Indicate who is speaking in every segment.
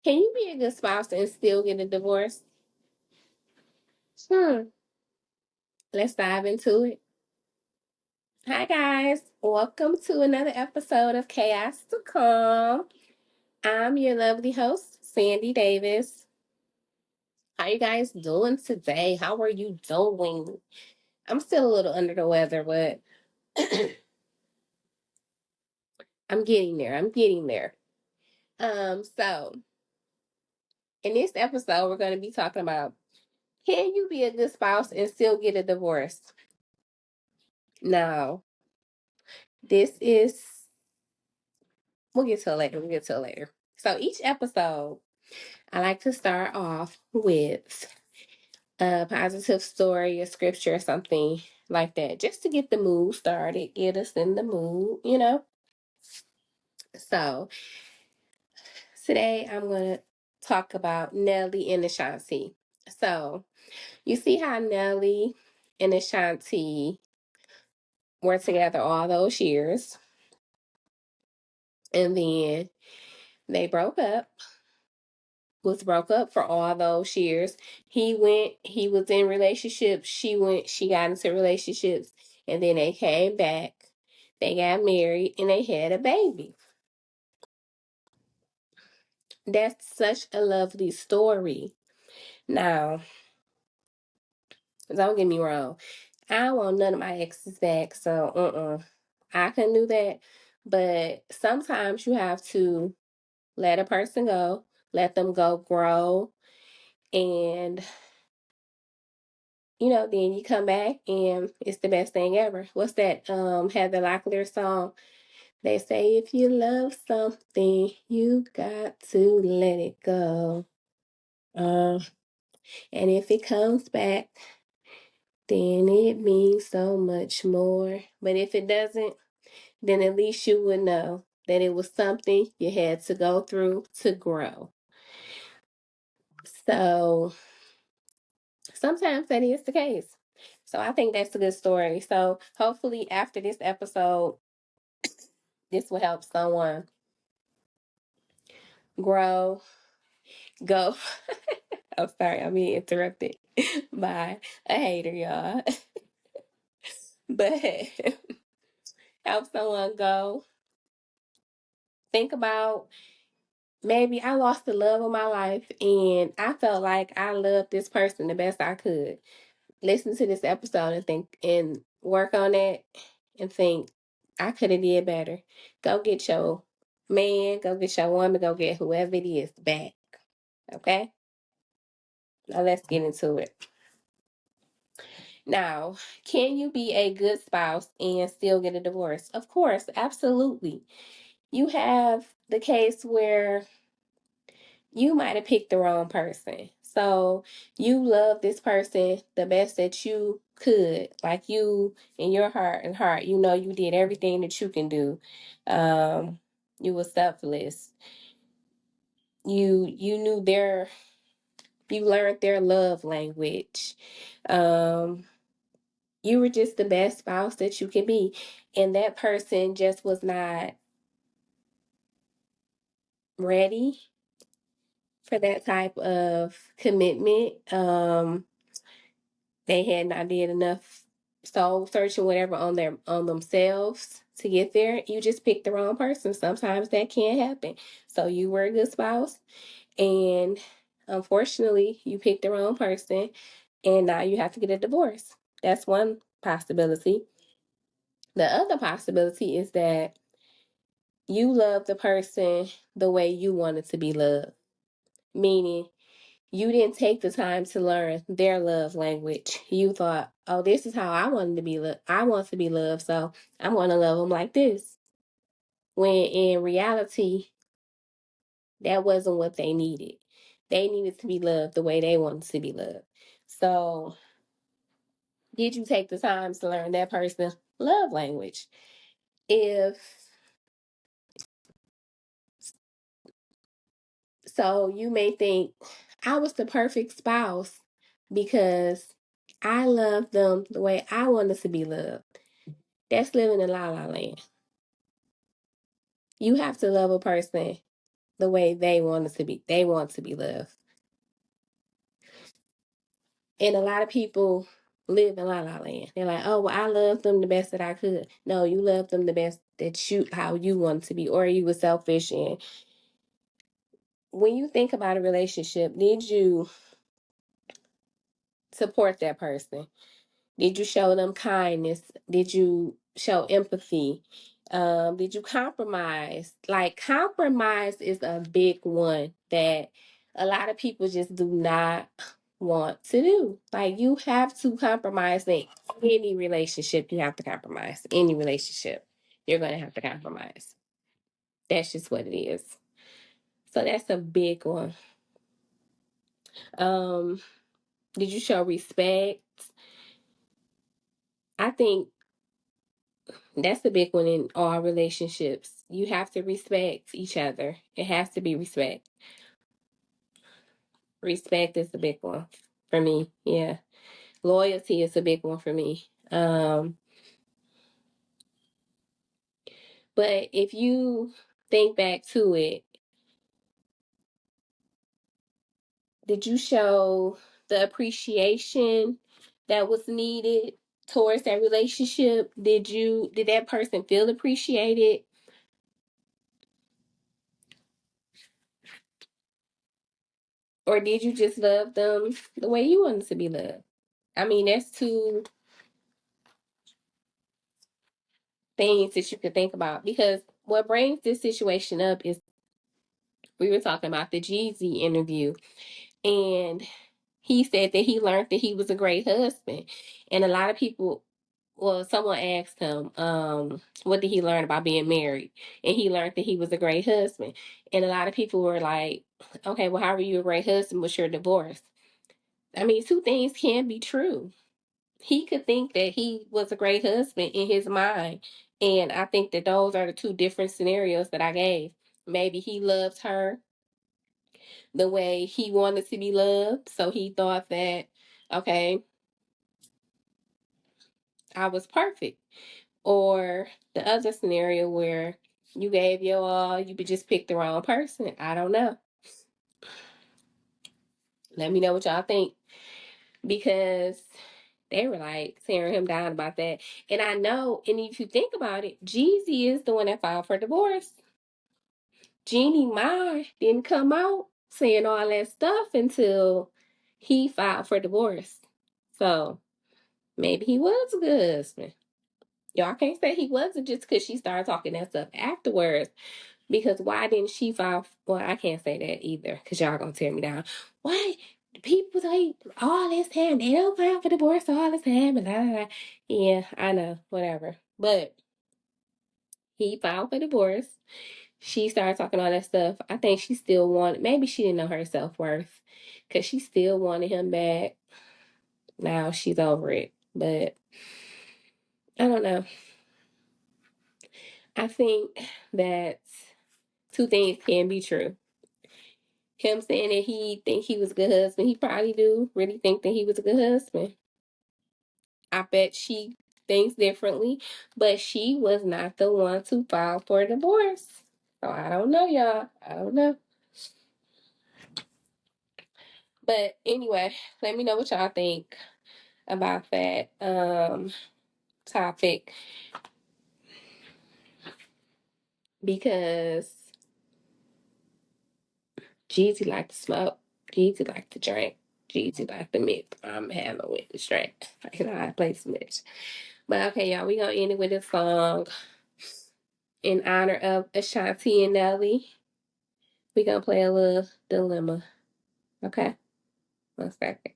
Speaker 1: Can you be a good spouse and still get a divorce? Hmm. Let's dive into it. Hi guys. Welcome to another episode of Chaos to Calm. I'm your lovely host, Sandy Davis. How you guys doing today? How are you doing? I'm still a little under the weather, but I'm getting there. I'm getting there. So in this episode, we're going to be talking about, can you be a good spouse and still get a divorce? Now, this is, we'll get to it later. We'll get to it later. So each episode, I like to start off with a positive story, a scripture, or something like that, just to get the mood started, get us in the mood. So today I'm going to talk about Nelly and Ashanti. So you see how Nelly and Ashanti were together all those years, and then they broke up for all those years. He was in relationships, she got into relationships, and then they came back, they got married, and they had a baby. That's such a lovely story. Now, don't get me wrong, I don't want none of my exes back, so I can do that. But sometimes you have to let a person go, let them go grow, and then you come back and it's the best thing ever. What's that Heather Locklear song? They say if you love something, you got to let it go. Um, and if it comes back, then it means so much more. But if it doesn't, then at least you would know that it was something you had to go through to grow. So sometimes that is the case. So I think that's a good story. So hopefully after this episode, this will help someone grow, go. I'm sorry, I'm being interrupted by a hater, y'all. But help someone go. Think about, maybe I lost the love of my life and I felt like I loved this person the best I could. Listen to this episode and think and work on it and think I could have did better. Go get your man, go get your woman, go get whoever it is back. Okay? Now let's get into it. Now, can you be a good spouse and still get a divorce? Of course, absolutely. You have the case where you might have picked the wrong person. So you love this person the best that you could. Like, you in your heart, you did everything that you can do. You were selfless. You knew you learned their love language. Um, you were just the best spouse that you can be. And that person just was not ready for that type of commitment. They had not did enough soul searching, whatever, on themselves to get there. You just picked the wrong person. Sometimes that can happen. So you were a good spouse, and unfortunately, you picked the wrong person, and now you have to get a divorce. That's one possibility. The other possibility is that you love the person the way you wanted to be loved, meaning you didn't take the time to learn their love language. You thought, "Oh, this is how I wanted to be loved. I want to be loved, so I'm going to love them like this." When in reality, that wasn't what they needed. They needed to be loved the way they wanted to be loved. So, did you take the time to learn that person's love language? If so, you may think, I was the perfect spouse because I loved them the way I wanted to be loved. That's living in la la land. You have to love a person the way they want it to be. They want to be loved. And a lot of people live in la la land. They're like, oh, well, I love them the best that I could. No, you love them the best that you, how you want to be, or you were selfish. And when you think about a relationship, did you support that person? Did you show them kindness? Did you show empathy? Did you compromise? Like, compromise is a big one that a lot of people just do not want to do. Like, you have to compromise in any relationship. You have to compromise. Any relationship, you're going to have to compromise. That's just what it is. So that's a big one. Um, did you show respect? I think that's a big one in all relationships. You have to respect each other. It has to be respect. Respect is the big one for me. Yeah. Loyalty is a big one for me. But if you think back to it, did you show the appreciation that was needed towards that relationship? Did that person feel appreciated? Or did you just love them the way you wanted to be loved? I mean, that's two things that you could think about, because what brings this situation up is we were talking about the Jeezy interview, and he said that he learned that he was a great husband. And a lot of people, well, someone asked him, what did he learn about being married? And he learned that he was a great husband. And a lot of people were like, okay, well, how are you a great husband but you're divorced? I mean, two things can be true. He could think that he was a great husband in his mind. And I think that those are the two different scenarios that I gave. Maybe he loved her the way he wanted to be loved. So he thought that, okay, I was perfect. Or the other scenario where you gave your all, you just picked the wrong person. I don't know. Let me know what y'all think. Because they were like tearing him down about that. And I know, and if you think about it, Jeezy is the one that filed for divorce. Jeannie Mai didn't come out saying all that stuff until he filed for divorce. So maybe he was a good husband. Y'all can't say he wasn't just because she started talking that stuff afterwards. Because why didn't she file? Well, I can't say that either because y'all gonna tear me down. Why people say all this time they don't file for divorce all the time and blah, blah, blah. Yeah, I know, whatever. But he filed for divorce. She started talking all that stuff. I think she still wanted. Maybe she didn't know her self worth because she still wanted him back. Now she's over it, but I don't know. I think that two things can be true. Him saying that he think he was a good husband, he probably do really think that he was a good husband. I bet she thinks differently, but she was not the one to file for divorce. So I don't know, y'all. I don't know. But anyway, let me know what y'all think about that topic, because Jeezy like to smoke, Jeezy like to drink, Jeezy like to mix. I'm having with the strength. You know, I play some mix. But okay, y'all, we gonna end it with a song in honor of Ashanti and Nelly. We gonna play a little dilemma. Okay, 1 second.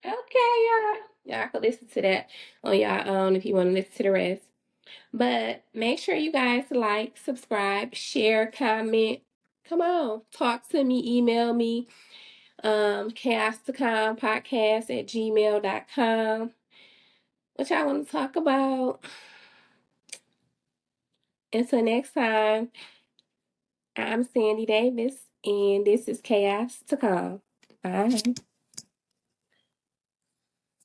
Speaker 1: Okay, y'all. Y'all can listen to that on y'all own if you want to listen to the rest. But make sure you guys like, subscribe, share, comment. Come on, talk to me, email me, chaos2calmpodcast@gmail.com. What y'all want to talk about? Until next time, I'm Sandy Davis, and this is Chaos to Calm. Bye.